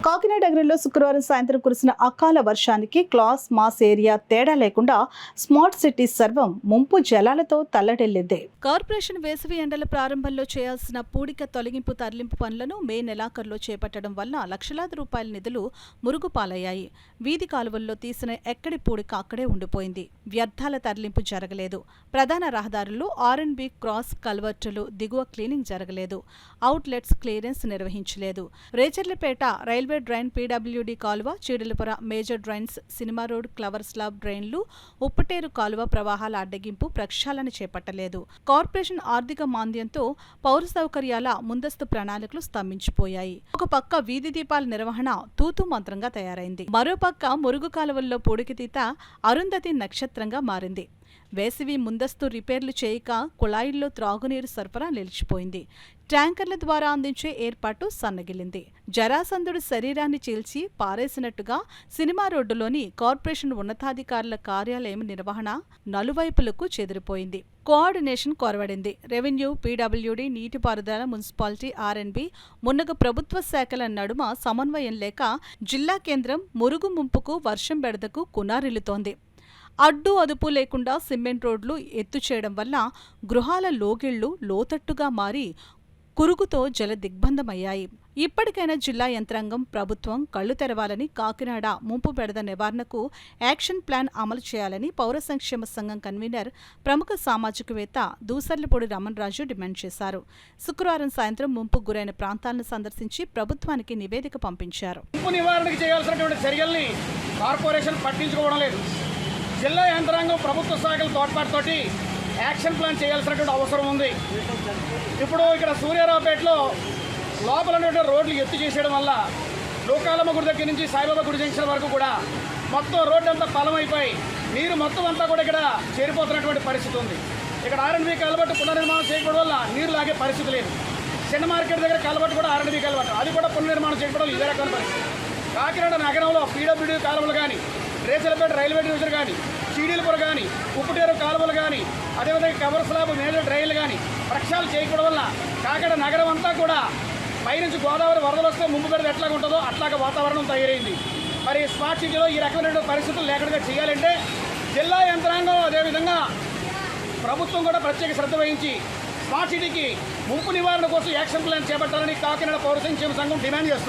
కాకినాడ నగరంలో శుక్రవారం సాయంత్రం కురిసిన అకాల వర్షానికి క్లాస్ మాస్ ఏరియా తేడా లేకుండా స్మార్ట్ సిటీ సర్వం ముంపు జలాలతో తల్లడిల్లింది. కార్పొరేషన్ వేసవి ఎండల ప్రారంభంలో చేయాల్సిన పూడిక తొలగింపు తరలింపు పనులను మే నెలాఖరులో చేపట్టడం వల్ల లక్షలాది రూపాయల నిధులు మురుగుపాలయ్యాయి. వీధి కాలువల్లో తీసిన ఎక్కడి పూడిక అక్కడే ఉండిపోయింది. వ్యర్థాల తరలింపు జరగలేదు. ప్రధాన రహదారుల్లో R&B క్రాస్ కల్వర్టులు దిగువ క్లీనింగ్ జరగలేదు. అవుట్లెట్స్ క్లియరెన్స్ నిర్వహించలేదు. రేచర్లపేట రైల్వే డ్రైన్, PWD కాలువ, Cheedalapura major drains, cinema road, culvert slab డ్రైన్లు, ఉప్పటేరు కాలువ ప్రవాహాల అడ్డగింపు, ప్రక్షాళన చేపట్టలేదు. కార్పొరేషన్ ఆర్థిక మాంద్యంతో పౌర సౌకర్యాల ముందస్తు ప్రణాళికలు స్తంభించిపోయాయి. ఒక పక్క వీధి దీపాల నిర్వహణ తూతూ మంత్రంగా తయారైంది. మరోపక్క మురుగు కాలువల్లో పూడికితీత అరుంధతి నక్షత్రంగా మారింది. వేసవి ముందస్తు రిపేర్లు చేయక కుళాయిల్లో త్రాగునీరు సరఫరా నిలిచిపోయింది. ట్యాంకర్ల ద్వారా అందించే ఏర్పాటు సన్నగిల్లింది. జరాసంధుడి శరీరాన్ని చీల్చి పారేసినట్టుగా సినిమా రోడ్డులోని కార్పొరేషన్ ఉన్నతాధికారుల కార్యాలయం నిర్వహణ నలువైపులకు చెదిరిపోయింది. కోఆర్డినేషన్ కొరవడింది. రెవెన్యూ, PWD, నీటిపారుదల, మున్సిపాలిటీ, R&B, మున్నగ ప్రభుత్వ శాఖల నడుమ సమన్వయం లేక జిల్లా కేంద్రం మురుగు ముంపుకు, వర్షం బెడదకు కునారిల్లుతోంది. అడ్డు అదుపు లేకుండా సిమెంట్ రోడ్లు ఎత్తు చేయడం వల్ల గృహాల లోగిళ్లు లోతట్టుగా మారి కురుగుతో జల దిగ్బంధమయ్యాయి. ఇప్పటికైనా జిల్లా యంత్రాంగం, ప్రభుత్వం కళ్లు తెరవాలని, కాకినాడ ముంపు బెడద నివారణకు యాక్షన్ ప్లాన్ అమలు చేయాలని పౌర సంక్షేమ సంఘం కన్వీనర్, ప్రముఖ సామాజికవేత్త దూసర్లపూడి రమణరాజు డిమాండ్ చేశారు. శుక్రవారం సాయంత్రం ముంపు గురైన ప్రాంతాలను సందర్శించి ప్రభుత్వానికి నివేదిక పంపించారు. ముంపు నివారణకు చేయాల్సినటువంటి చర్యల్ని కార్పొరేషన్ పట్టించుకోవడం లేదు. జిల్లా యంత్రాంగం, ప్రభుత్వ శాఖల తోడ్పాటుతోటి యాక్షన్ ప్లాన్ చేయాల్సినటువంటి అవసరం ఉంది. ఇప్పుడు ఇక్కడ సూర్యారావుపేటలో లోపల ఉన్నటువంటి రోడ్లు ఎత్తు చేసేయడం వల్ల లోకాలమ్మ గుడి దగ్గర నుంచి సాయిబాబా గుడి జంక్షన్ వరకు కూడా మొత్తం రోడ్డు అంతా పలమైపోయి నీరు మొత్తం అంతా కూడా ఇక్కడ చేరిపోతున్నటువంటి పరిస్థితి ఉంది. ఇక్కడ R&B కలబట్టు పునర్నిర్మాణం చేయకపోవడం వల్ల నీరు లాగే పరిస్థితి లేదు. చిన్న మార్కెట్ దగ్గర కలబట్టు కూడా R&B కలబట్టు, అది కూడా పునర్నిర్మాణం చేయకపోవడం ఇదే రకమైన పరిస్థితి. కాకినాడ నగరంలో PWD కాలువలు కానీ, రేచర్లపేట రైల్వే డివిజన్ కానీ, చీడీలపుర కానీ, ఉప్పుటేరు కాలువలు కానీ, అదేవిధంగా కవర్ స్లాబ్ మేజర్ డ్రైన్లు కానీ ప్రక్షాళన చేయకపోవడం వల్ల కాకినాడ నగరం అంతా కూడా పైనుంచి గోదావరి వరదలు వస్తే ముంపు బెడద ఎట్లాగా ఉంటుందో అట్లాగా వాతావరణం తయారైంది. మరి స్మార్ట్ సిటీలో ఈ రకమైన పరిస్థితులు లేకుండా చేయాలంటే జిల్లా యంత్రాంగం, అదేవిధంగా ప్రభుత్వం కూడా ప్రత్యేక శ్రద్ధ వహించి స్మార్ట్ సిటీకి ముంపు నివారణ కోసం యాక్షన్ ప్లాన్ చేపట్టాలని కాకినాడ పౌర సంక్షేమ సంఘం డిమాండ్ చేస్తోంది.